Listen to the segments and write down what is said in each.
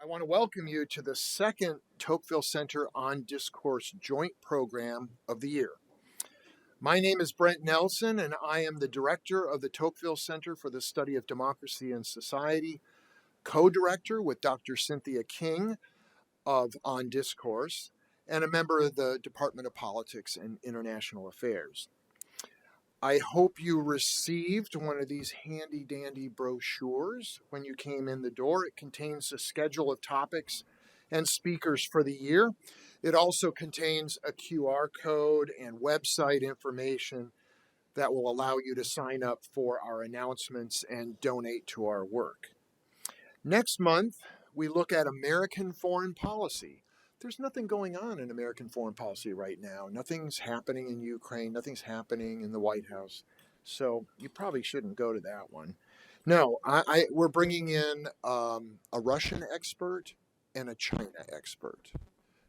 I want to welcome you to the second Tocqueville Center on Discourse joint program of the year. My name is Brent Nelson, and I am the director of the Tocqueville Center for the Study of Democracy and Society, co-director with Dr. Cynthia King of On Discourse, and a member of the Department of Politics and International Affairs. I hope you received one of these handy-dandy brochures when you came in the door. It contains a schedule of topics and speakers for the year. It also contains a QR code and website information that will allow you to sign up for our announcements and donate to our work. Next month, we look at American foreign policy. There's nothing going on in American foreign policy right now. Nothing's happening in Ukraine. Nothing's happening in the White House. So you probably shouldn't go to that one. No, we're bringing in a Russian expert and a China expert.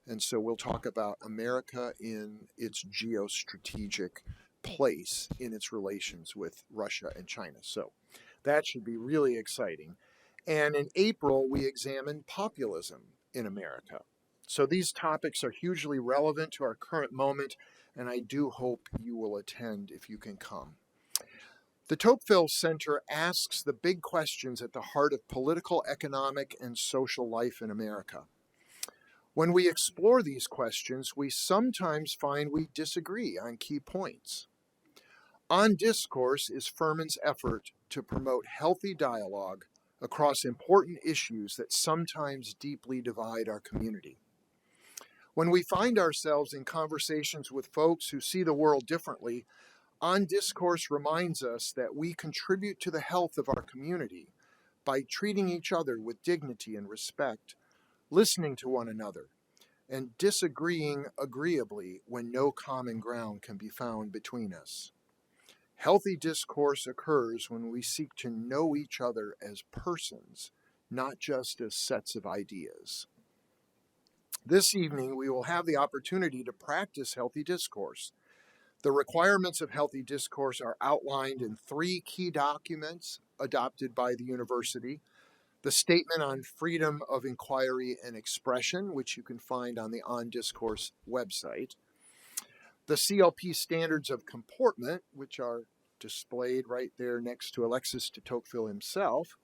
And so we'll talk about America in its geostrategic place in its relations with Russia and China. So that should be really exciting. And in April, we examine populism in America. So these topics are hugely relevant to our current moment, and I do hope you will attend if you can come. The Tocqueville Center asks the big questions at the heart of political, economic, and social life in America. When we explore these questions, we sometimes find we disagree on key points. On Discourse is Furman's effort to promote healthy dialogue across important issues that sometimes deeply divide our community. When we find ourselves in conversations with folks who see the world differently, On Discourse reminds us that we contribute to the health of our community by treating each other with dignity and respect, listening to one another, and disagreeing agreeably when no common ground can be found between us. Healthy discourse occurs when we seek to know each other as persons, not just as sets of ideas. This evening, we will have the opportunity to practice healthy discourse. The requirements of healthy discourse are outlined in 3 key documents adopted by the university: the Statement on Freedom of Inquiry and Expression, which you can find on the On Discourse website, the CLP Standards of Comportment, which are displayed right there next to Alexis de Tocqueville himself,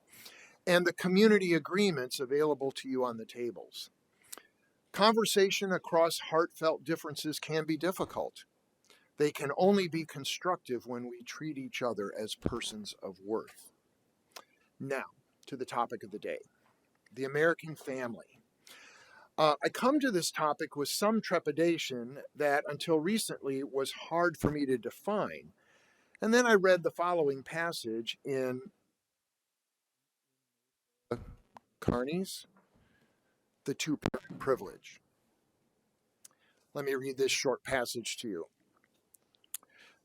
and the community agreements available to you on the tables. Conversation across heartfelt differences can be difficult. They can only be constructive when we treat each other as persons of worth. Now, to the topic of the day, the American family. I come to this topic with some trepidation that until recently was hard for me to define. And then I read the following passage in Kearney's The Two-Parent Privilege. Let me read this short passage to you.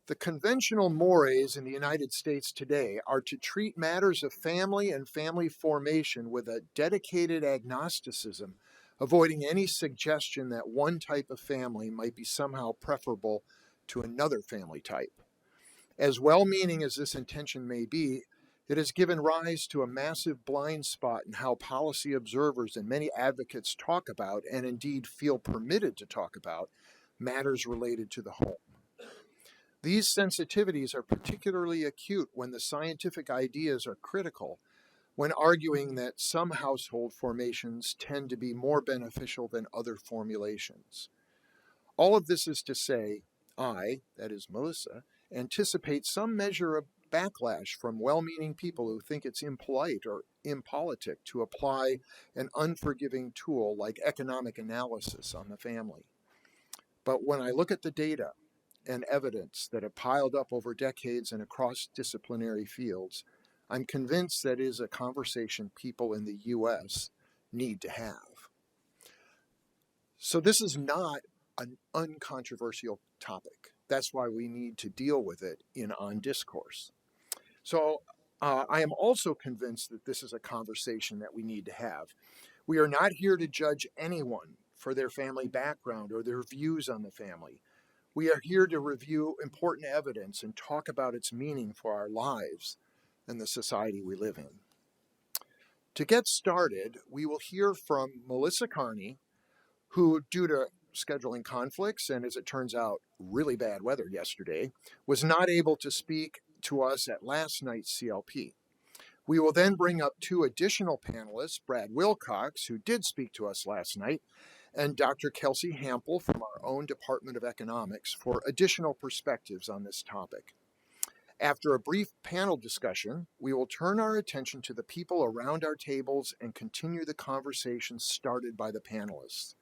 The conventional mores in the United States today are to treat matters of family and family formation with a dedicated agnosticism, avoiding any suggestion that one type of family might be somehow preferable to another family type. As well-meaning as this intention may be, it has given rise to a massive blind spot in how policy observers and many advocates talk about, and indeed feel permitted to talk about, matters related to the home. These sensitivities are particularly acute when the scientific ideas are critical, when arguing that some household formations tend to be more beneficial than other formulations. All of this is to say, I, that is Melissa, anticipate some measure of backlash from well-meaning people who think it's impolite or impolitic to apply an unforgiving tool like economic analysis on the family. But when I look at the data and evidence that have piled up over decades and across disciplinary fields, I'm convinced that is a conversation people in the U.S. need to have. So this is not an uncontroversial topic. That's why we need to deal with it in On Discourse. So I am also convinced that this is a conversation that we need to have. We are not here to judge anyone for their family background or their views on the family. We are here to review important evidence and talk about its meaning for our lives and the society we live in. To get started, we will hear from Melissa Kearney, who, due to scheduling conflicts and, as it turns out, really bad weather yesterday, was not able to speak to us at last night's CLP. We will then bring up two additional panelists, Brad Wilcox, who did speak to us last night, and Dr. Kelsey Hample from our own Department of Economics for additional perspectives on this topic. After a brief panel discussion, we will turn our attention to the people around our tables and continue the conversation started by the panelists.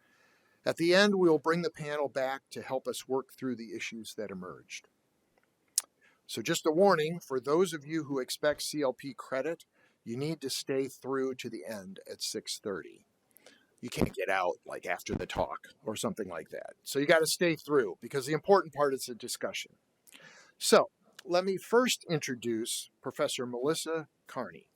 At the end, we will bring the panel back to help us work through the issues that emerged. So just a warning, for those of you who expect CLP credit, you need to stay through to the end at 6:30. You can't get out like after the talk or something like that. So you got to stay through because the important part is the discussion. So let me first introduce Professor Melissa Kearney.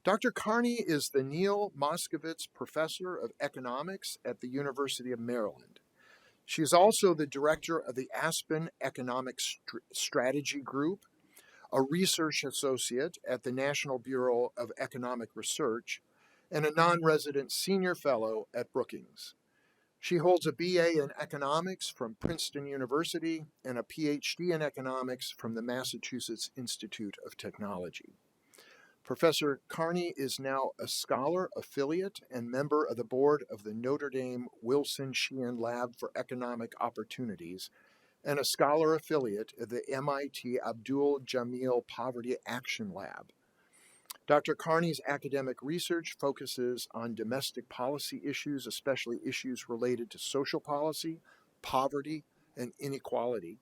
Dr. Kearney is the Neil Moskowitz Professor of Economics at the University of Maryland. She is also the director of the Aspen Economic Strategy Group, a research associate at the National Bureau of Economic Research, and a non-resident senior fellow at Brookings. She holds a BA in economics from Princeton University and a PhD in economics from the Massachusetts Institute of Technology. Professor Kearney is now a scholar affiliate and member of the board of the Notre Dame Wilson Sheehan Lab for Economic Opportunities and a scholar affiliate of the MIT Abdul Jamil Poverty Action Lab. Dr. Kearney's academic research focuses on domestic policy issues, especially issues related to social policy, poverty, and inequality.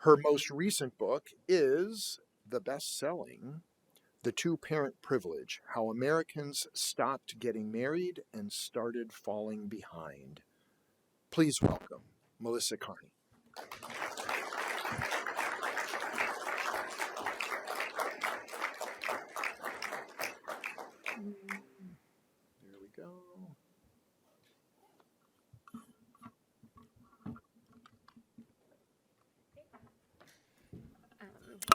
Her most recent book is the best-selling The Two-Parent Privilege: How Americans Stopped Getting Married and Started Falling Behind. Please welcome Melissa Kearney. There we go.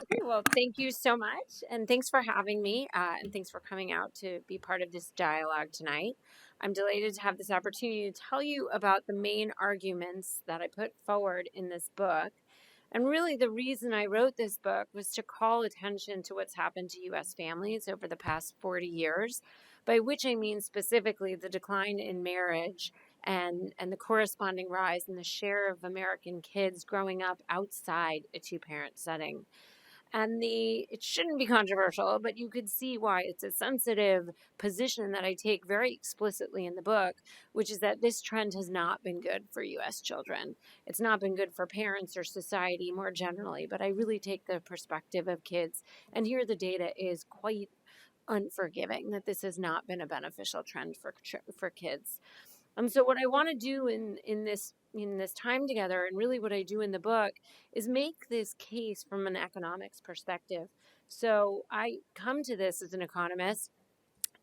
Okay, well, thank you so much, and thanks for having me, and thanks for coming out to be part of this dialogue tonight. I'm delighted to have this opportunity to tell you about the main arguments that I put forward in this book. And really, the reason I wrote this book was to call attention to what's happened to U.S. families over the past 40 years, by which I mean specifically the decline in marriage and the corresponding rise in the share of American kids growing up outside a two-parent setting. And it shouldn't be controversial, but you could see why it's a sensitive position that I take very explicitly in the book, which is that this trend has not been good for U.S. children. It's not been good for parents or society more generally, but I really take the perspective of kids. And here the data is quite unforgiving that this has not been a beneficial trend for kids. So what I want to do in this time together, and really what I do in the book, is make this case from an economics perspective. So I come to this as an economist,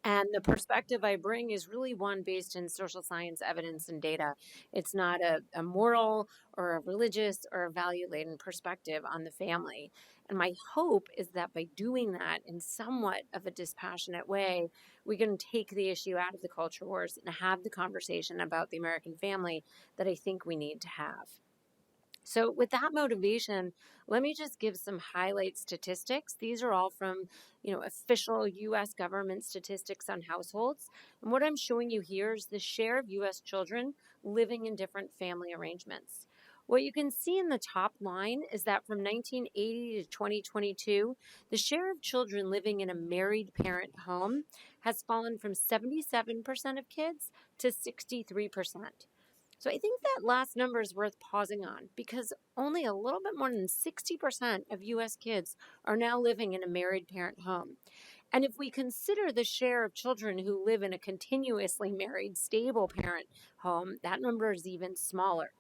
and the perspective I bring is really one based in social science evidence and data. It's not a moral or a religious or a value-laden perspective on the family. And my hope is that by doing that in somewhat of a dispassionate way, we can take the issue out of the culture wars and have the conversation about the American family that I think we need to have. So with that motivation, let me just give some highlight statistics. These are all from, official U.S. government statistics on households. And what I'm showing you here is the share of U.S. children living in different family arrangements. What you can see in the top line is that from 1980 to 2022, the share of children living in a married parent home has fallen from 77% of kids to 63%. So I think that last number is worth pausing on because only a little bit more than 60% of U.S. kids are now living in a married parent home. And if we consider the share of children who live in a continuously married, stable parent home, that number is even smaller.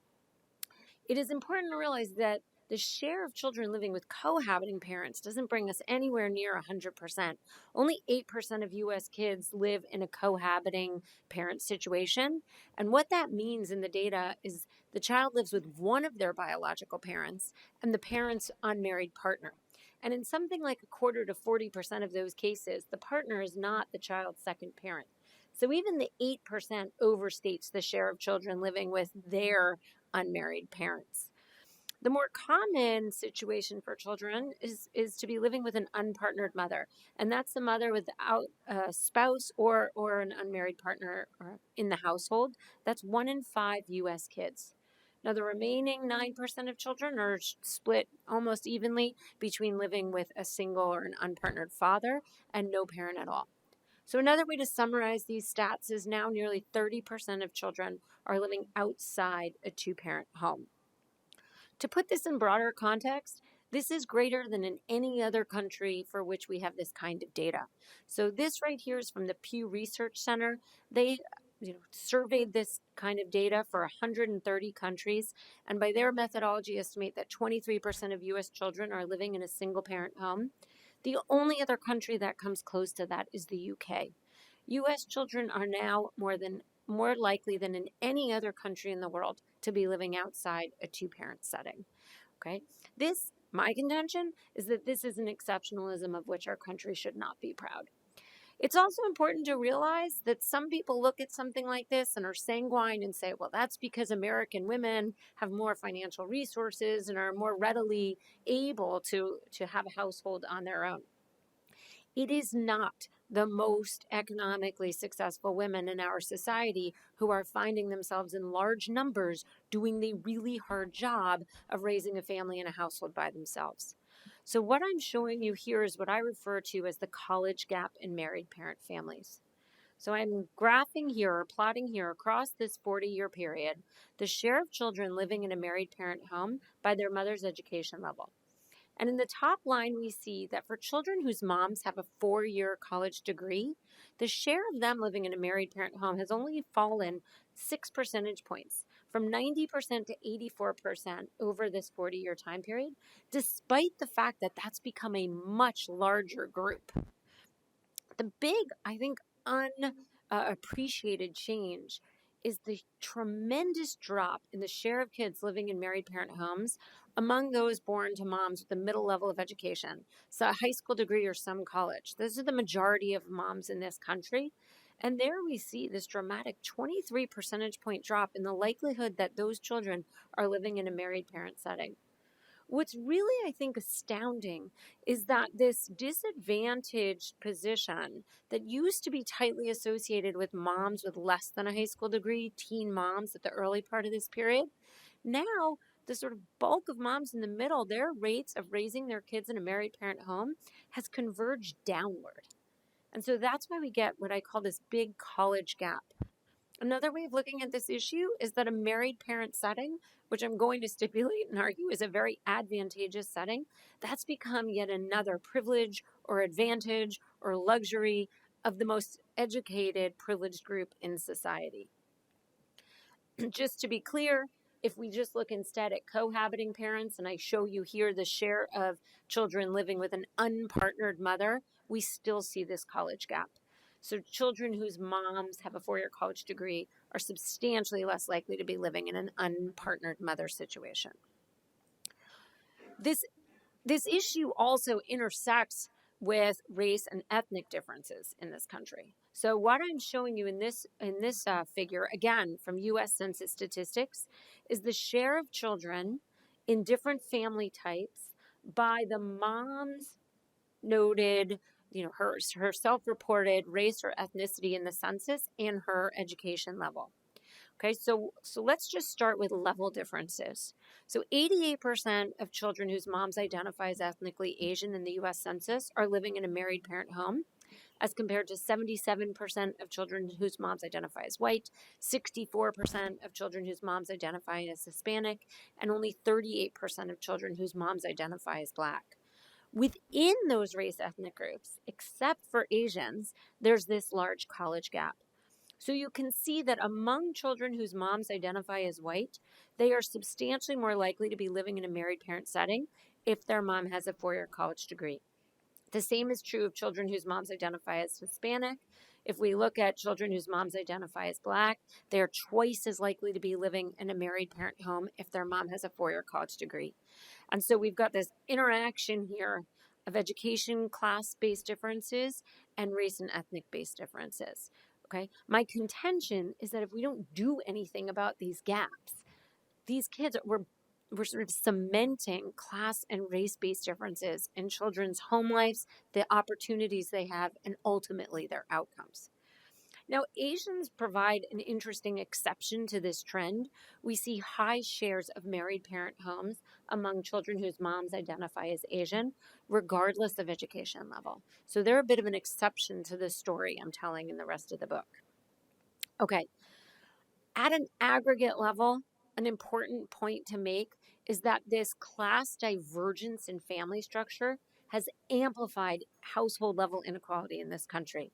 It is important to realize that the share of children living with cohabiting parents doesn't bring us anywhere near 100%. Only 8% of U.S. kids live in a cohabiting parent situation. And what that means in the data is the child lives with one of their biological parents and the parent's unmarried partner. And in something like a quarter to 40% of those cases, the partner is not the child's second parent. So even the 8% overstates the share of children living with their unmarried parents. The more common situation for children is to be living with an unpartnered mother, and that's the mother without a spouse or an unmarried partner in the household. That's 1 in 5 U.S. kids. Now, the remaining 9% of children are split almost evenly between living with a single or an unpartnered father and no parent at all. So another way to summarize these stats is now nearly 30% of children are living outside a two-parent home. To put this in broader context, this is greater than in any other country for which we have this kind of data. So this right here is from the Pew Research Center. They surveyed this kind of data for 130 countries, and by their methodology estimate that 23% of U.S. children are living in a single-parent home. The only other country that comes close to that is the U.K. U.S. children are now more likely than in any other country in the world to be living outside a two-parent setting. Okay, my contention is that this is an exceptionalism of which our country should not be proud. It's also important to realize that some people look at something like this and are sanguine and say, well, that's because American women have more financial resources and are more readily able to have a household on their own. It is not the most economically successful women in our society who are finding themselves in large numbers doing the really hard job of raising a family and a household by themselves. So what I'm showing you here is what I refer to as the college gap in married parent families. So I'm graphing here or plotting here across this 40-year period the share of children living in a married parent home by their mother's education level. And in the top line, we see that for children whose moms have a 4-year college degree, the share of them living in a married parent home has only fallen 6 percentage points, from 90% to 84% over this 40-year time period, despite the fact that that's become a much larger group. The big, I think, unappreciated change is the tremendous drop in the share of kids living in married parent homes among those born to moms with a middle level of education, so a high school degree or some college. Those are the majority of moms in this country. And there we see this dramatic 23 percentage point drop in the likelihood that those children are living in a married parent setting. What's really, I think, astounding is that this disadvantaged position that used to be tightly associated with moms with less than a high school degree, teen moms at the early part of this period, now the sort of bulk of moms in the middle, their rates of raising their kids in a married parent home has converged downward. And so that's why we get what I call this big college gap. Another way of looking at this issue is that a married parent setting, which I'm going to stipulate and argue is a very advantageous setting, that's become yet another privilege or advantage or luxury of the most educated, privileged group in society. Just to be clear, if we just look instead at cohabiting parents, and I show you here the share of children living with an unpartnered mother, we still see this college gap. So children whose moms have a 4-year college degree are substantially less likely to be living in an unpartnered mother situation. This issue also intersects with race and ethnic differences in this country. So what I'm showing you in this figure, again from U.S. Census statistics, is the share of children in different family types by the mom's noted, her self-reported race or ethnicity in the census and her education level. Okay, so let's just start with level differences. So 88% of children whose moms identify as ethnically Asian in the U.S. Census are living in a married parent home, as compared to 77% of children whose moms identify as white, 64% of children whose moms identify as Hispanic, and only 38% of children whose moms identify as Black. Within those race ethnic groups, except for Asians, there's this large college gap. So you can see that among children whose moms identify as white, they are substantially more likely to be living in a married parent setting if their mom has a 4-year college degree. The same is true of children whose moms identify as Hispanic. If we look at children whose moms identify as Black, they're twice as likely to be living in a married parent home if their mom has a 4-year college degree. And so we've got this interaction here of education class-based differences, and race and ethnic-based differences. Okay, my contention is that if we don't do anything about these gaps, these kids we're sort of cementing class and race-based differences in children's home lives, the opportunities they have, and ultimately their outcomes. Now, Asians provide an interesting exception to this trend. We see high shares of married parent homes among children whose moms identify as Asian, regardless of education level. So they're a bit of an exception to the story I'm telling in the rest of the book. Okay, at an aggregate level, an important point to make is that this class divergence in family structure has amplified household level inequality in this country.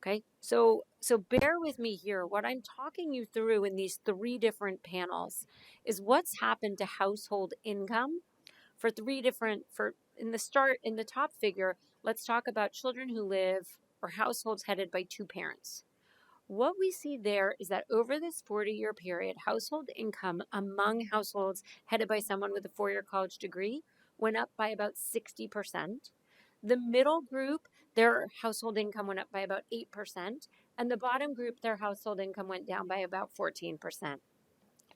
Okay, so bear with me here. What I'm talking you through in these three different panels is what's happened to household income for in the top figure. Let's talk about children who live or households headed by two parents. What we see there is that over this 40-year period, household income among households headed by someone with a four-year college degree went up by about 60%. The middle group, their household income went up by about 8%, and the bottom group, their household income went down by about 14%.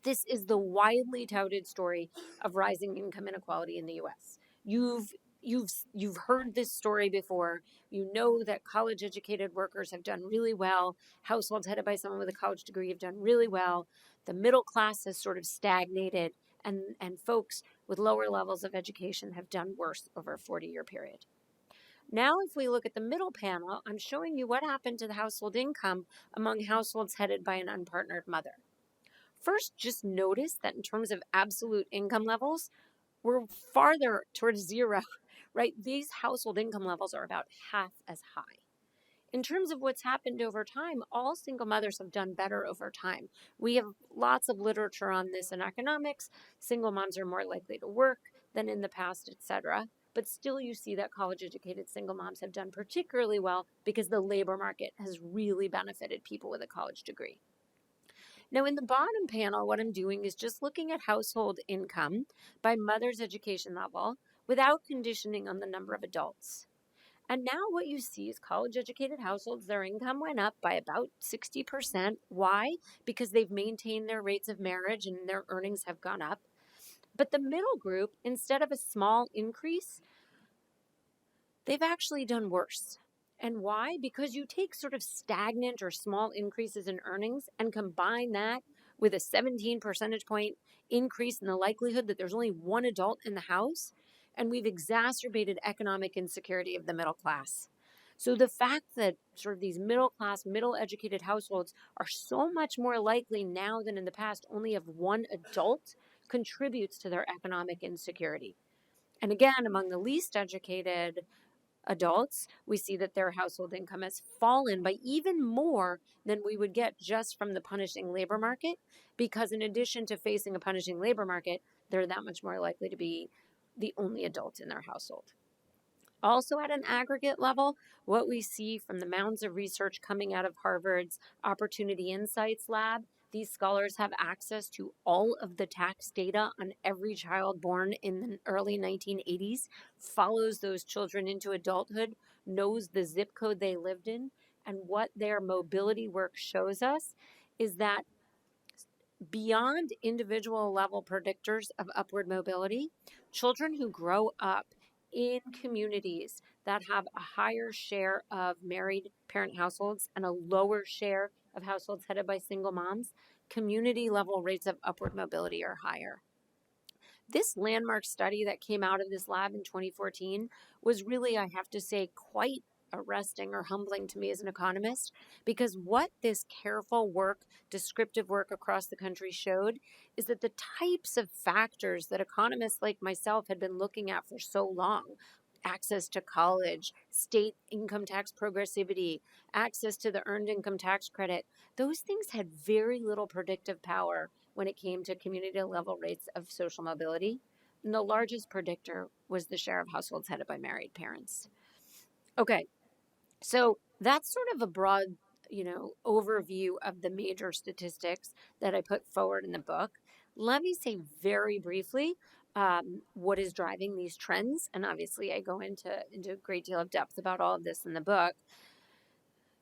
This is the widely touted story of rising income inequality in the US. You've heard this story before. You know that college educated workers have done really well. Households headed by someone with a college degree have done really well. The middle class has sort of stagnated, and folks with lower levels of education have done worse over a 40-year period. Now, if we look at the middle panel, I'm showing you what happened to the household income among households headed by an unpartnered mother. First, just notice that in terms of absolute income levels, we're farther towards zero, right? These household income levels are about half as high. In terms of what's happened over time, all single mothers have done better over time. We have lots of literature on this in economics. Single moms are more likely to work than in the past, etc. But still, you see that college educated single moms have done particularly well because the labor market has really benefited people with a college degree. Now, in the bottom panel, what I'm doing is just looking at household income by mother's education level without conditioning on the number of adults. And now what you see is college educated households, their income went up by about 60%. Why? Because they've maintained their rates of marriage and their earnings have gone up. But the middle group, instead of a small increase, they've actually done worse. And why? Because you take sort of stagnant or small increases in earnings and combine that with a 17 percentage point increase in the likelihood that there's only one adult in the house, and we've exacerbated economic insecurity of the middle class. So the fact that sort of these middle class, middle educated households are so much more likely now than in the past only have one adult contributes to their economic insecurity. And again, among the least educated adults, we see that their household income has fallen by even more than we would get just from the punishing labor market, because in addition to facing a punishing labor market, they're that much more likely to be the only adult in their household. Also, at an aggregate level, what we see from the mounds of research coming out of Harvard's Opportunity Insights Lab, these scholars have access to all of the tax data on every child born in the early 1980s, follows those children into adulthood, knows the zip code they lived in, and what their mobility work shows us is that beyond individual level predictors of upward mobility, children who grow up in communities that have a higher share of married parent households and a lower share of households headed by single moms, community level rates of upward mobility are higher. This landmark study that came out of this lab in 2014 was really, I have to say, quite arresting or humbling to me as an economist, because what this careful work, descriptive work across the country showed is that the types of factors that economists like myself had been looking at for so long, access to college, state income tax progressivity, access to the earned income tax credit, those things had very little predictive power when it came to community level rates of social mobility. And the largest predictor was the share of households headed by married parents. Okay, so that's sort of a broad, overview of the major statistics that I put forward in the book. Let me say very briefly what is driving these trends. And obviously, I go into a great deal of depth about all of this in the book.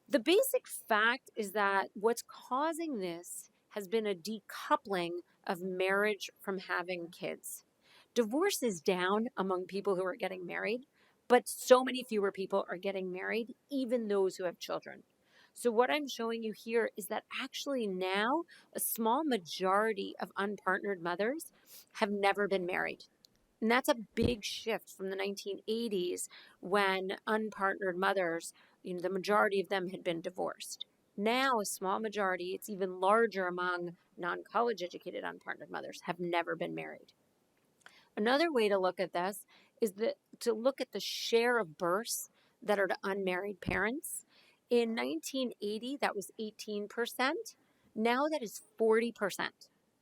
The basic fact is that what's causing this has been a decoupling of marriage from having kids. Divorce is down among people who are getting married, but so many fewer people are getting married, even those who have children. So, what I'm showing you here is that actually now a small majority of unpartnered mothers have never been married. And that's a big shift from the 1980s when unpartnered mothers, the majority of them had been divorced. Now, a small majority, it's even larger among non college educated unpartnered mothers, have never been married. Another way to look at this is to look at the share of births that are to unmarried parents. In 1980, that was 18%. Now that is 40%.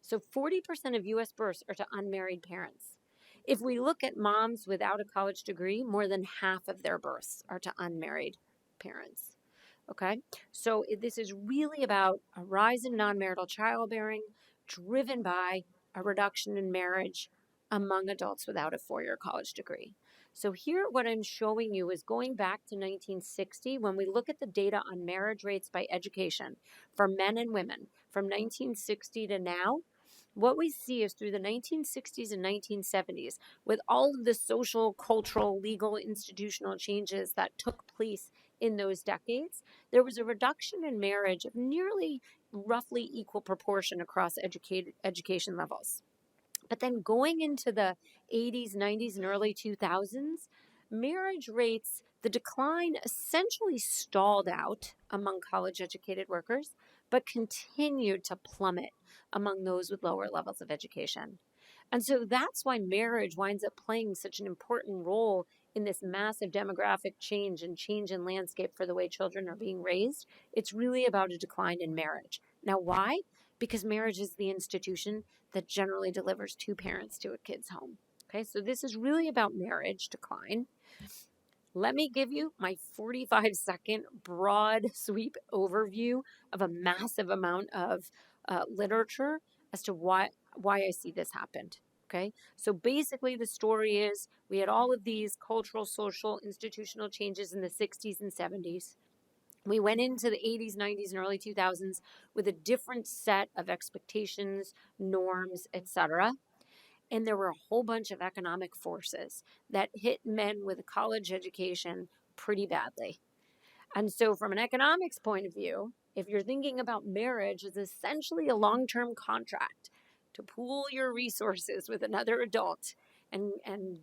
So 40% of US births are to unmarried parents. If we look at moms without a college degree, more than half of their births are to unmarried parents. Okay, so this is really about a rise in non-marital childbearing driven by a reduction in marriage among adults without a four-year college degree. So here what I'm showing you is going back to 1960 when we look at the data on marriage rates by education for men and women from 1960 to now. What we see is through the 1960s and 1970s, with all of the social, cultural, legal, institutional changes that took place in those decades, there was a reduction in marriage of nearly roughly equal proportion across education levels. But then going into the 80s, 90s, and early 2000s, marriage rates, the decline essentially stalled out among college educated workers, but continued to plummet among those with lower levels of education. And so that's why marriage winds up playing such an important role in this massive demographic change and change in landscape for the way children are being raised. It's really about a decline in marriage. Now, why? Because marriage is the institution that generally delivers two parents to a kid's home. Okay, so this is really about marriage decline. Let me give you my 45-second broad sweep overview of a massive amount of literature as to why I see this happened. Okay, so basically the story is we had all of these cultural, social, institutional changes in the 60s and 70s. We went into the 80s, 90s, and early 2000s with a different set of expectations, norms, etc. And there were a whole bunch of economic forces that hit men with a college education pretty badly. And so, from an economics point of view, if you're thinking about marriage as essentially a long term contract to pool your resources with another adult and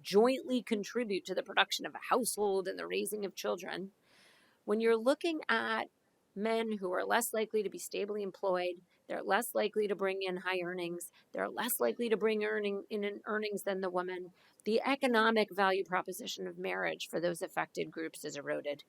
jointly contribute to the production of a household and the raising of children, when you're looking at men who are less likely to be stably employed, they're less likely to bring in high earnings, they're less likely to bring earnings than the woman, the economic value proposition of marriage for those affected groups is eroded.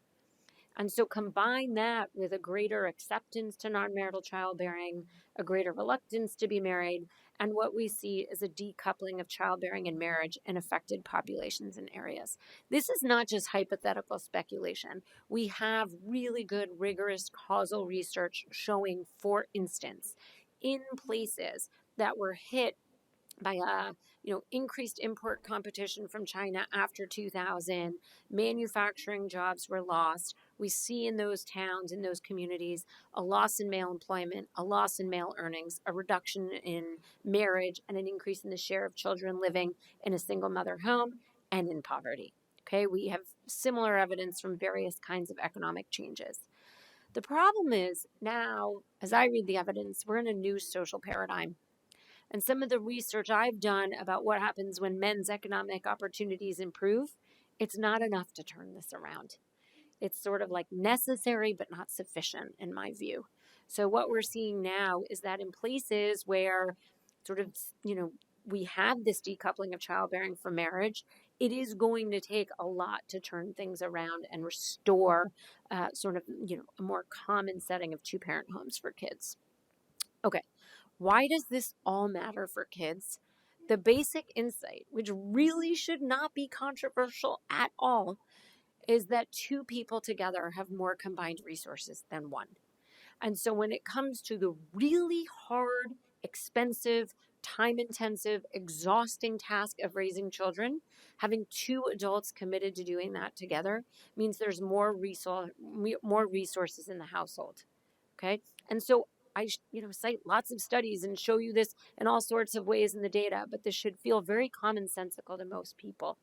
And so combine that with a greater acceptance to non-marital childbearing, a greater reluctance to be married, and what we see is a decoupling of childbearing and marriage in affected populations and areas. This is not just hypothetical speculation. We have really good, rigorous causal research showing, for instance, in places that were hit by increased import competition from China after 2000, manufacturing jobs were lost. We see in those towns, in those communities, a loss in male employment, a loss in male earnings, a reduction in marriage, and an increase in the share of children living in a single mother home and in poverty. Okay, we have similar evidence from various kinds of economic changes. The problem is now, as I read the evidence, we're in a new social paradigm. And some of the research I've done about what happens when men's economic opportunities improve, it's not enough to turn this around. It's sort of like necessary but not sufficient in my view. So what we're seeing now is that in places where sort of, we have this decoupling of childbearing from marriage, it is going to take a lot to turn things around and restore a more common setting of two-parent homes for kids. Okay. Why does this all matter for kids? The basic insight, which really should not be controversial at all, is that two people together have more combined resources than one. And so when it comes to the really hard, expensive, time-intensive, exhausting task of raising children, having two adults committed to doing that together means there's more resources in the household. Okay, and so I cite lots of studies and show you this in all sorts of ways in the data, but this should feel very commonsensical to most people.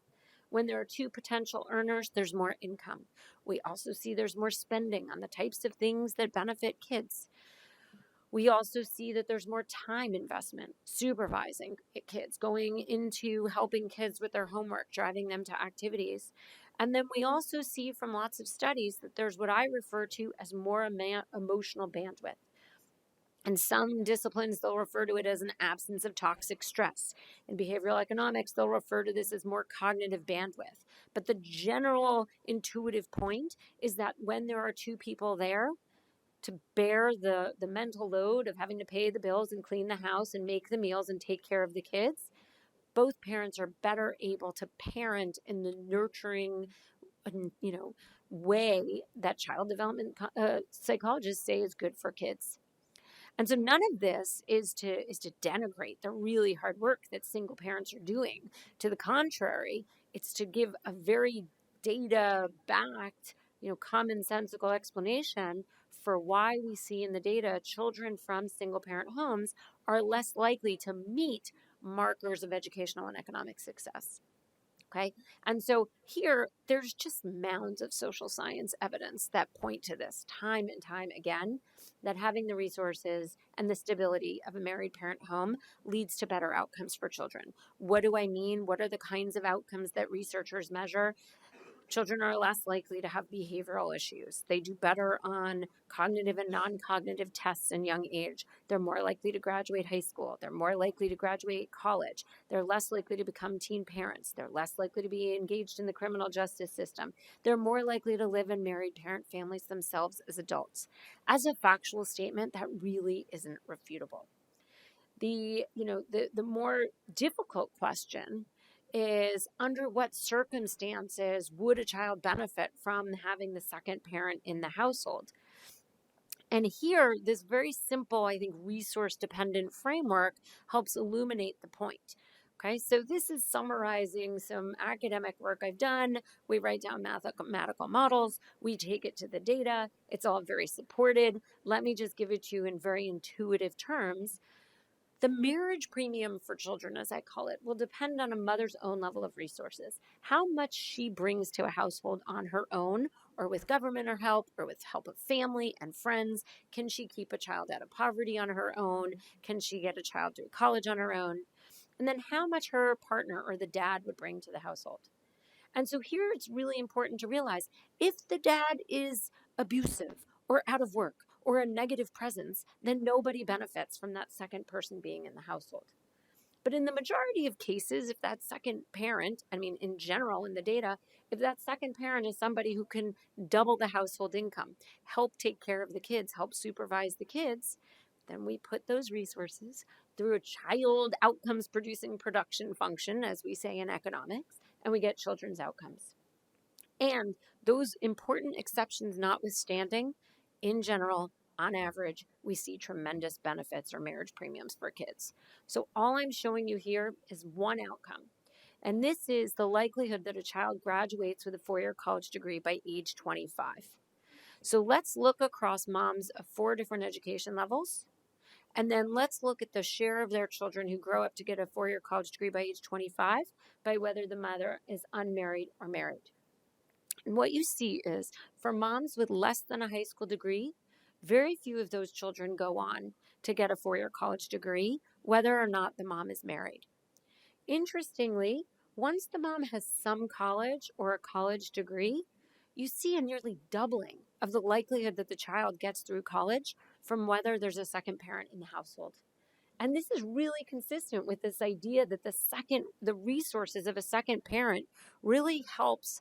When there are two potential earners, there's more income. We also see there's more spending on the types of things that benefit kids. We also see that there's more time investment supervising kids, going into helping kids with their homework, driving them to activities. And then we also see from lots of studies that there's what I refer to as more emotional bandwidth. In some disciplines, they'll refer to it as an absence of toxic stress. In behavioral economics, they'll refer to this as more cognitive bandwidth. But the general intuitive point is that when there are two people there, to bear the mental load of having to pay the bills and clean the house and make the meals and take care of the kids, both parents are better able to parent in the nurturing, way that child development psychologists say is good for kids. And so none of this is to denigrate the really hard work that single parents are doing. To the contrary, it's to give a very data-backed, commonsensical explanation for why we see in the data children from single-parent homes are less likely to meet markers of educational and economic success. Okay. And so here, there's just mounds of social science evidence that point to this time and time again, that having the resources and the stability of a married parent home leads to better outcomes for children. What do I mean? What are the kinds of outcomes that researchers measure? Children are less likely to have behavioral issues. They do better on cognitive and non-cognitive tests in young age. They're more likely to graduate high school. They're more likely to graduate college. They're less likely to become teen parents. They're less likely to be engaged in the criminal justice system. They're more likely to live in married parent families themselves as adults. As a factual statement, that really isn't refutable. The more difficult question is, under what circumstances would a child benefit from having the second parent in the household? And here, this very simple, I think, resource-dependent framework helps illuminate the point. Okay, so this is summarizing some academic work I've done. We write down mathematical models. We take it to the data. It's all very supported. Let me just give it to you in very intuitive terms. The marriage premium for children, as I call it, will depend on a mother's own level of resources. How much she brings to a household on her own, or with government or with help of family and friends. Can she keep a child out of poverty on her own? Can she get a child through college on her own? And then how much her partner or the dad would bring to the household. And so here it's really important to realize, if the dad is abusive or out of work or a negative presence, then nobody benefits from that second person being in the household. But in the majority of cases, if that second parent, in general in the data, if that second parent is somebody who can double the household income, help take care of the kids, help supervise the kids, then we put those resources through a child outcomes producing production function, as we say in economics, and we get children's outcomes. And those important exceptions notwithstanding, in general, on average, we see tremendous benefits or marriage premiums for kids. So all I'm showing you here is one outcome. And this is the likelihood that a child graduates with a four-year college degree by age 25. So let's look across moms of 4 different education levels. And then let's look at the share of their children who grow up to get a 4-year college degree by age 25 by whether the mother is unmarried or married. And what you see is, for moms with less than a high school degree, very few of those children go on to get a 4-year college degree, whether or not the mom is married. Interestingly, once the mom has some college or a college degree, you see a nearly doubling of the likelihood that the child gets through college from whether there's a second parent in the household. And this is really consistent with this idea that the resources of a second parent really helps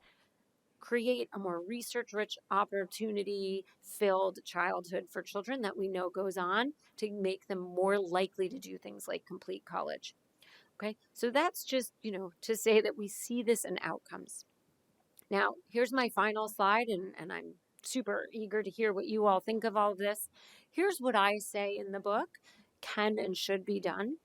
create a more research-rich, opportunity-filled childhood for children that we know goes on to make them more likely to do things like complete college. Okay, so that's just, to say that we see this in outcomes. Now, here's my final slide, and I'm super eager to hear what you all think of all of this. Here's what I say in the book can and should be done.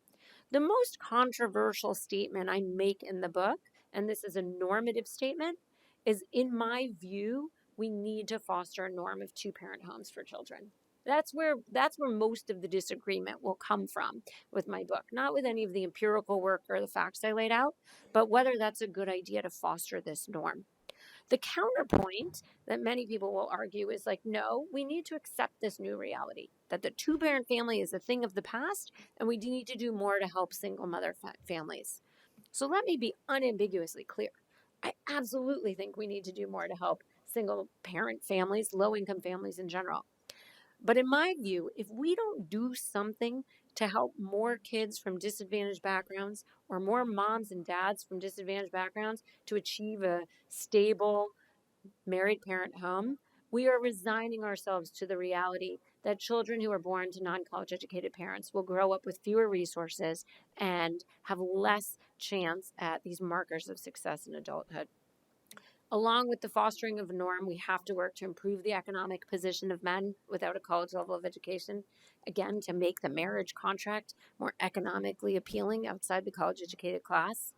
The most controversial statement I make in the book, and this is a normative statement, is in my view, we need to foster a norm of two-parent homes for children. That's where most of the disagreement will come from with my book, not with any of the empirical work or the facts I laid out, but whether that's a good idea to foster this norm. The counterpoint that many people will argue is like, no, we need to accept this new reality that the two parent family is a thing of the past, and we need to do more to help single mother families. So let me be unambiguously clear. I absolutely think we need to do more to help single parent families, low income families in general. But in my view, if we don't do something to help more kids from disadvantaged backgrounds or more moms and dads from disadvantaged backgrounds to achieve a stable married parent home, we are resigning ourselves to the reality that children who are born to non college educated parents will grow up with fewer resources and have less chance at these markers of success in adulthood. Along with the fostering of a norm, we have to work to improve the economic position of men without a college level of education. Again, to make the marriage contract more economically appealing outside the college educated class.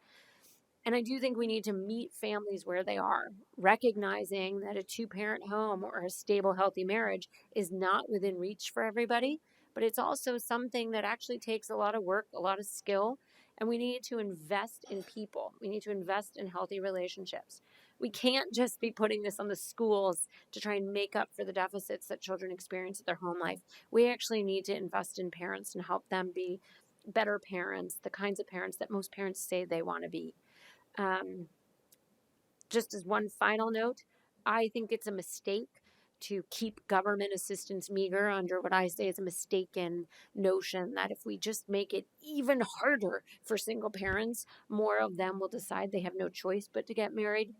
And I do think we need to meet families where they are, recognizing that a two parent home or a stable, healthy marriage is not within reach for everybody, but it's also something that actually takes a lot of work, a lot of skill, and we need to invest in people. We need to invest in healthy relationships. We can't just be putting this on the schools to try and make up for the deficits that children experience in their home life. We actually need to invest in parents and help them be better parents, the kinds of parents that most parents say they want to be. Um, just as one final note, I think it's a mistake to keep government assistance meager under what I say is a mistaken notion that if we just make it even harder for single parents, more of them will decide they have no choice but to get married.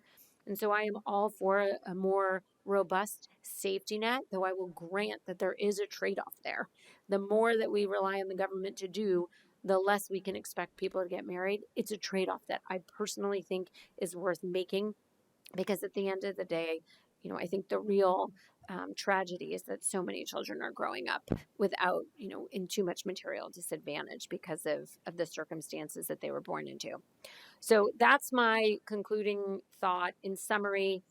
And so I am all for a more robust safety net, though I will grant that there is a trade off there. The more that we rely on the government to do, the less we can expect people to get married. It's a trade off that I personally think is worth making because at the end of the day, I think the real tragedy is that so many children are growing up without, in too much material disadvantage because of the circumstances that they were born into. So that's my concluding thought. In summary,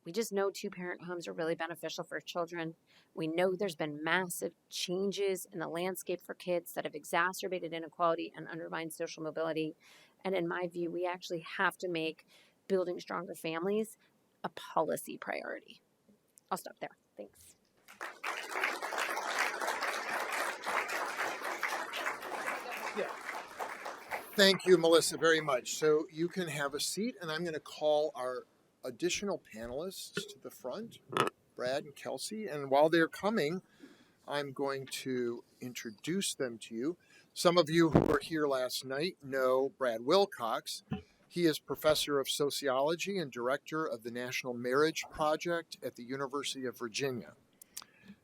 we just know two parent homes are really beneficial for children. We know there's been massive changes in the landscape for kids that have exacerbated inequality and undermined social mobility. And in my view, we actually have to make building stronger families a policy priority. I'll stop there. Thanks. Yeah. Thank you, Melissa, very much. So you can have a seat, and I'm going to call our additional panelists to the front, Brad and Kelsey. And while they're coming, I'm going to introduce them to you. Some of you who were here last night know Brad Wilcox. He is professor of sociology and director of the National Marriage Project at the University of Virginia.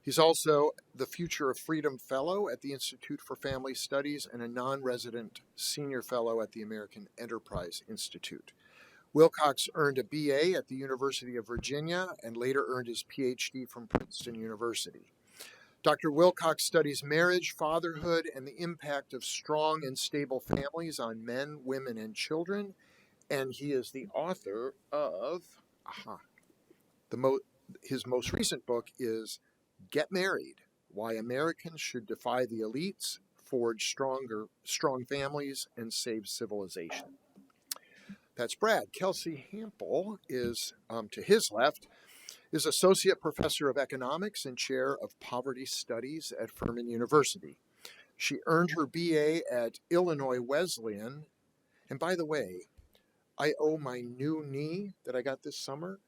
He's also the Future of Freedom Fellow at the Institute for Family Studies and a non-resident senior fellow at the American Enterprise Institute. Wilcox earned a BA at the University of Virginia and later earned his PhD from Princeton University. Dr. Wilcox studies marriage, fatherhood, and the impact of strong and stable families on men, women, and children. And he is the author of, his most recent book is Get Married, Why Americans Should Defy the Elites, Forge Strong Families, and Save Civilization. That's Brad. Kelsey Hample is, to his left, is Associate Professor of Economics and Chair of Poverty Studies at Furman University. She earned her BA at Illinois Wesleyan. And by the way, I owe my new knee that I got this summer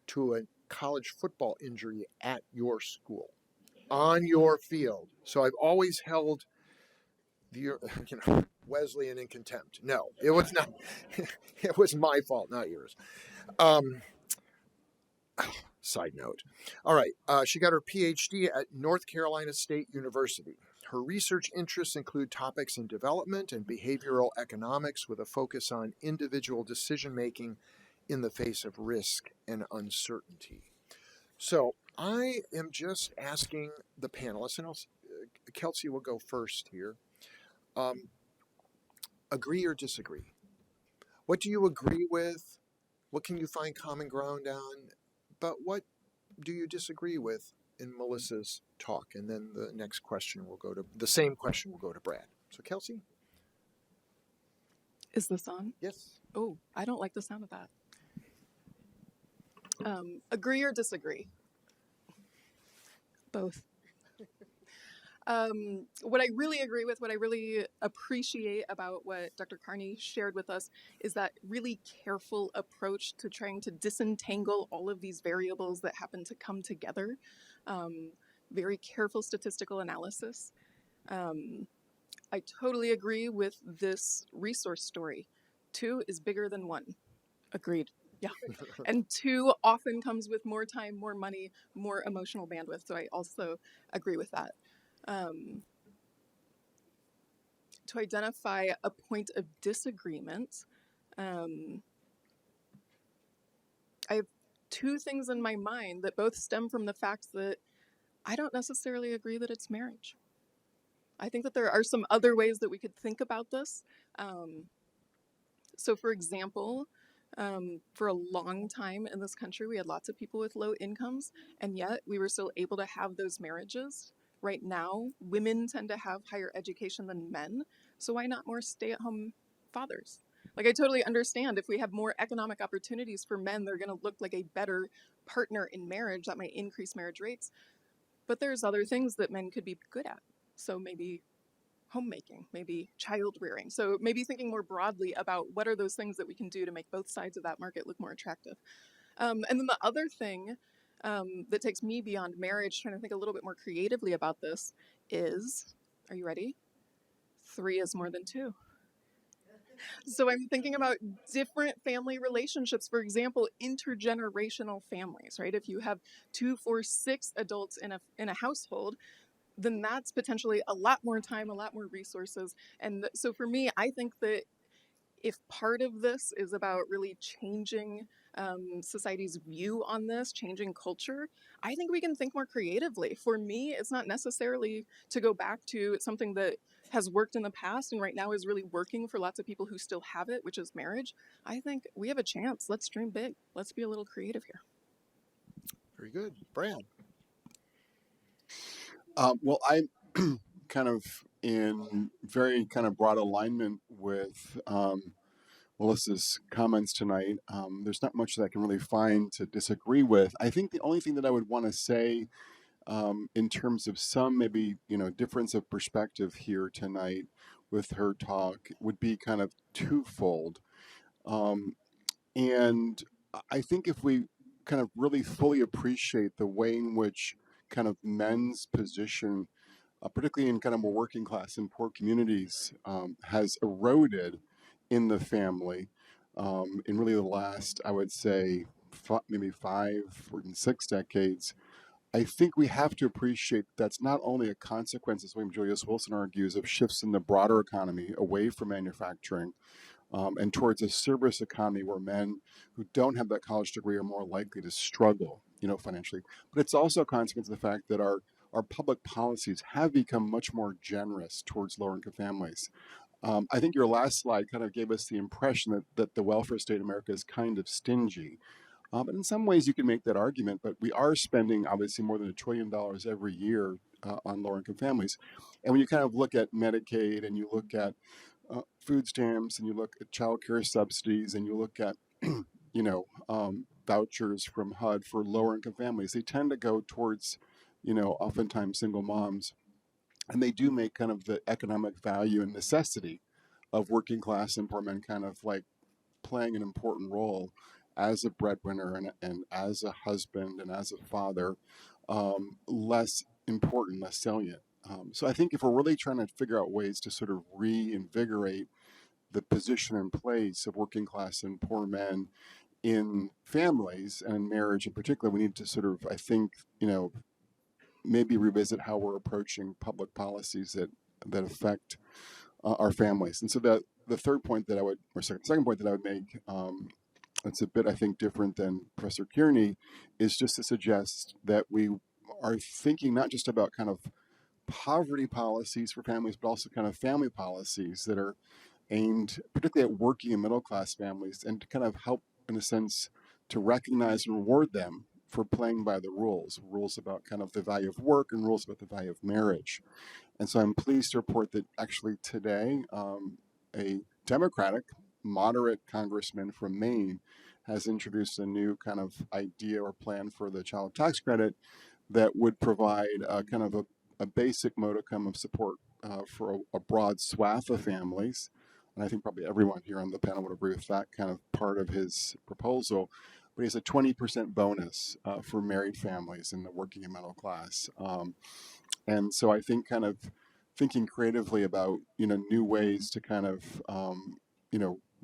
to a college football injury at your school, on your field. So I've always held the Wesleyan in contempt. No, it was not. It was my fault, not yours. Side note. All right. She got her PhD at North Carolina State University. Her research interests include topics in development and behavioral economics with a focus on individual decision making in the face of risk and uncertainty. So I am just asking the panelists, and Kelsey will go first here. agree or disagree? What do you agree with? What can you find common ground on? But what do you disagree with in Melissa's talk? And then the next question will go to the same question will go to Brad. So Kelsey? Is this on? Yes. Oh, I don't like the sound of that. Agree or disagree? Both. What I really agree with, what I really appreciate about what Dr. Kearney shared with us is that really careful approach to trying to disentangle all of these variables that happen to come together. Very careful statistical analysis. I totally agree with this resource story. 2 is bigger than 1. Agreed. Yeah. And 2 often comes with more time, more money, more emotional bandwidth. So I also agree with that. To identify a point of disagreement, I have 2 things in my mind that both stem from the fact that I don't necessarily agree that it's marriage. I think that there are some other ways that we could think about this. So, for example, for a long time in this country, we had lots of people with low incomes, and yet we were still able to have those marriages. Right now, women tend to have higher education than men, so why not more stay-at-home fathers? Like, I totally understand if we have more economic opportunities for men, they're going to look like a better partner in marriage. That might increase marriage rates. But there's other things that men could be good at. So maybe homemaking, maybe child rearing. So maybe thinking more broadly about what are those things that we can do to make both sides of that market look more attractive. And then the other thing that takes me beyond marriage, trying to think a little bit more creatively about this is, are you ready? 3 is more than 2. So I'm thinking about different family relationships, for example, intergenerational families, right? If you have 2, 4, 6 adults in a household, then that's potentially a lot more time, a lot more resources. And so for me, I think that if part of this is about really changing society's view on this, changing culture, I think we can think more creatively. For me, it's not necessarily to go back to something that has worked in the past and right now is really working for lots of people who still have it, which is marriage. I think we have a chance. Let's dream big. Let's be a little creative here. Very good. Brad? Well, I'm kind of in very kind of broad alignment with Melissa's comments tonight. There's not much that I can really find to disagree with. I think the only thing that I would want to say in terms of some maybe difference of perspective here tonight with her talk would be kind of twofold. And I think if we kind of really fully appreciate the way in which kind of men's position, particularly in kind of more working class and poor communities, has eroded in the family in really the last, I would say, maybe 5 or even 6 decades. I think we have to appreciate that's not only a consequence, as William Julius Wilson argues, of shifts in the broader economy away from manufacturing and towards a service economy where men who don't have that college degree are more likely to struggle, financially. But it's also a consequence of the fact that our public policies have become much more generous towards lower income families. I think your last slide kind of gave us the impression that the welfare state in America is kind of stingy. But in some ways, you can make that argument, but we are spending obviously more than $1 trillion every year on lower income families. And when you kind of look at Medicaid and you look at food stamps and you look at child care subsidies and you look at vouchers from HUD for lower income families, they tend to go towards oftentimes single moms, and they do make kind of the economic value and necessity of working class and poor men kind of like playing an important role as a breadwinner and as a husband and as a father less important, less salient. So I think if we're really trying to figure out ways to sort of reinvigorate the position and place of working class and poor men in families and in marriage in particular, we need to sort of, I think, maybe revisit how we're approaching public policies that affect our families. And so the third point that I would, or second point that I would make, it's a bit, I think, different than Professor Kearney, is just to suggest that we are thinking not just about kind of poverty policies for families, but also kind of family policies that are aimed particularly at working and middle class families, and to kind of help, in a sense, to recognize and reward them for playing by the rules about kind of the value of work and rules about the value of marriage. And so I'm pleased to report that actually today, a Democratic moderate congressman from Maine has introduced a new kind of idea or plan for the child tax credit that would provide kind of a basic modicum of support for a broad swath of families. And I think probably everyone here on the panel would agree with that kind of part of his proposal. But he has a 20% bonus for married families in the working and middle class. And so I think kind of thinking creatively about, new ways to kind of,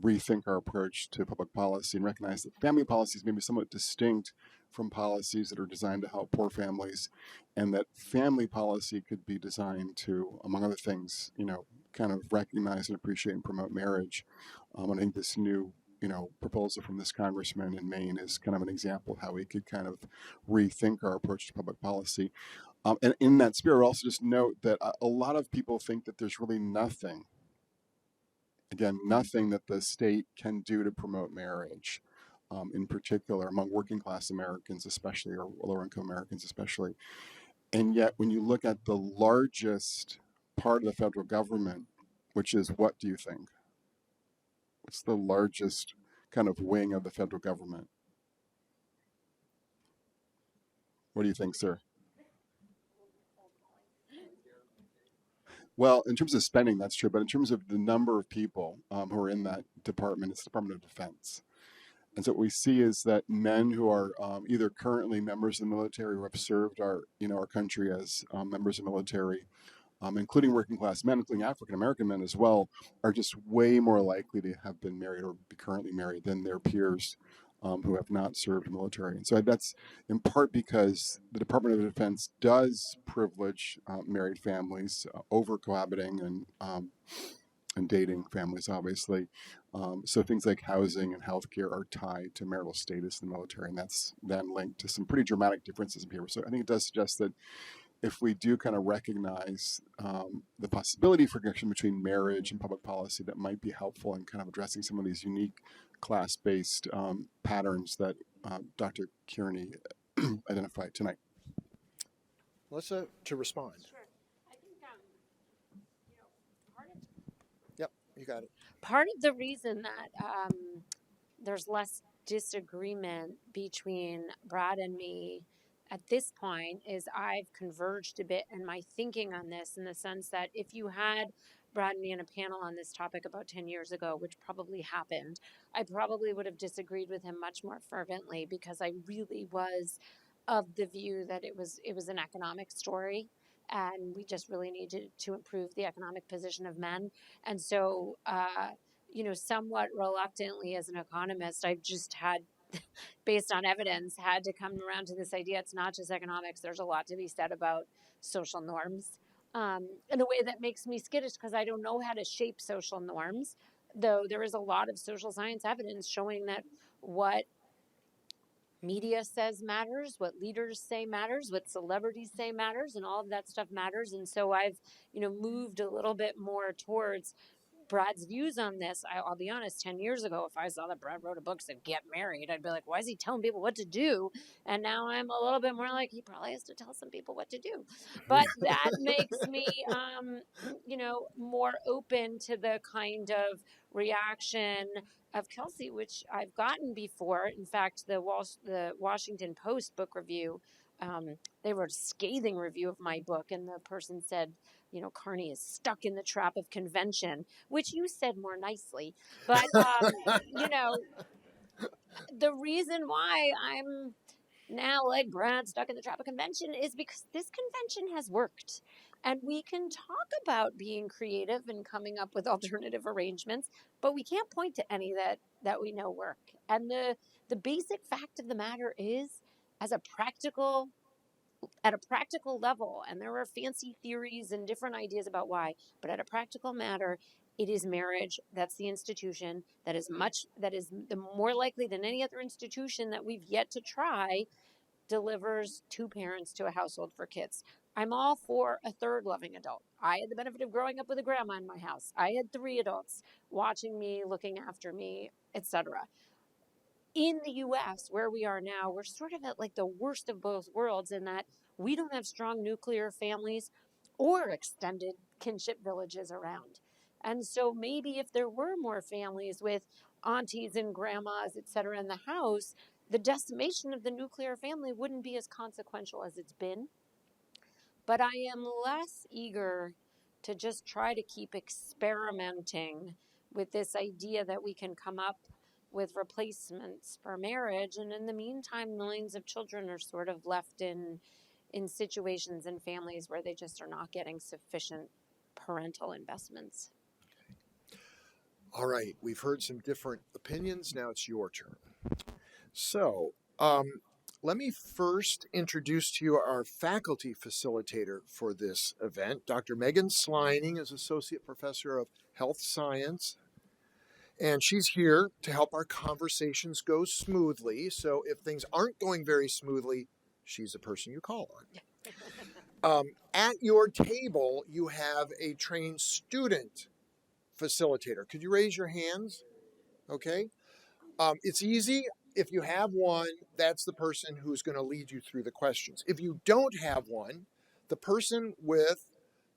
rethink our approach to public policy and recognize that family policies may be somewhat distinct from policies that are designed to help poor families, and that family policy could be designed to, among other things, kind of recognize and appreciate and promote marriage. And I think this new, proposal from this congressman in Maine is kind of an example of how we could kind of rethink our approach to public policy. And in that spirit, I'll also just note that a lot of people think that there's really nothing that the state can do to promote marriage, in particular among working class Americans, especially, or lower income Americans, especially. And yet, when you look at the largest part of the federal government, which is, what do you think? What's the largest kind of wing of the federal government? What do you think, sir? Well, in terms of spending, that's true. But in terms of the number of people who are in that department, it's the Department of Defense. And so what we see is that men who are either currently members of the military or have served our country as members of the military, including working class men, including African American men as well, are just way more likely to have been married or be currently married than their peers who have not served military. And so that's in part because the Department of Defense does privilege married families over cohabiting and dating families, obviously. So things like housing and healthcare are tied to marital status in the military, and that's then linked to some pretty dramatic differences in behavior. So I think it does suggest that if we do kind of recognize the possibility for connection between marriage and public policy, that might be helpful in kind of addressing some of these unique class-based patterns that Dr. Kearney identified tonight. Melissa, to respond. Sure. I think, Yep, you got it. part of the reason that there's less disagreement between Brad and me at this point is I've converged a bit in my thinking on this, in the sense that if you had Brad and me in a panel on this topic about 10 years ago, which probably happened, I probably would have disagreed with him much more fervently, because I really was of the view that it was an economic story, and we just really needed to improve the economic position of men. And so, somewhat reluctantly as an economist, I've just had, based on evidence, had to come around to this idea. It's not just economics. There's a lot to be said about social norms in a way that makes me skittish, because I don't know how to shape social norms, though there is a lot of social science evidence showing that what media says matters, what leaders say matters, what celebrities say matters, and all of that stuff matters. And so I've, moved a little bit more towards Brad's views on this. I'll be honest, 10 years ago, if I saw that Brad wrote a book said get married, I'd be like, why is he telling people what to do? And now I'm a little bit more like, he probably has to tell some people what to do. But that makes me, more open to the kind of reaction of Kelsey, which I've gotten before. In fact, the Washington Post book review, they wrote a scathing review of my book, and the person said, Kearney is stuck in the trap of convention, which you said more nicely. But, the reason why I'm now like Brad stuck in the trap of convention is because this convention has worked. And we can talk about being creative and coming up with alternative arrangements, but we can't point to any that we know work. And the basic fact of the matter is, at a practical level, and there are fancy theories and different ideas about why, but at a practical matter, it is marriage. That's the institution that is the more likely than any other institution that we've yet to try delivers two parents to a household for kids. I'm all for a third loving adult. I had the benefit of growing up with a grandma in my house. I had 3 adults watching me, looking after me, etc. In the US, where we are now, we're sort of at like the worst of both worlds in that we don't have strong nuclear families or extended kinship villages around. And so maybe if there were more families with aunties and grandmas, et cetera, in the house, the decimation of the nuclear family wouldn't be as consequential as it's been. But I am less eager to just try to keep experimenting with this idea that we can come up with replacements for marriage. And in the meantime, millions of children are sort of left in situations and families where they just are not getting sufficient parental investments. All right, we've heard some different opinions. Now it's your turn. So, let me first introduce to you our faculty facilitator for this event. Dr. Megan Slining is Associate Professor of Health Science, and she's here to help our conversations go smoothly. So if things aren't going very smoothly, she's the person you call on. At your table, you have a trained student facilitator. Could you raise your hands? Okay. It's easy. If you have one, that's the person who's going to lead you through the questions. If you don't have one, the person with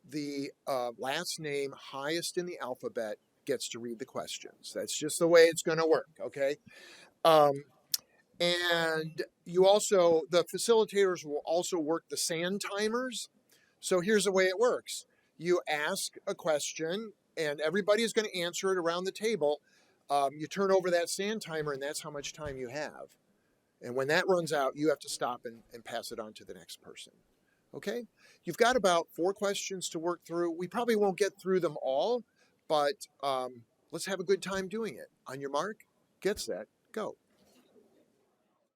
the last name highest in the alphabet gets to read the questions. That's just the way it's going to work, okay? And the facilitators will also work the sand timers. So here's the way it works. You ask a question, and everybody is going to answer it around the table. You turn over that sand timer, and that's how much time you have. And when that runs out, you have to stop and pass it on to the next person. Okay? You've got about 4 questions to work through. We probably won't get through them all, but let's have a good time doing it. On your mark, get set, go.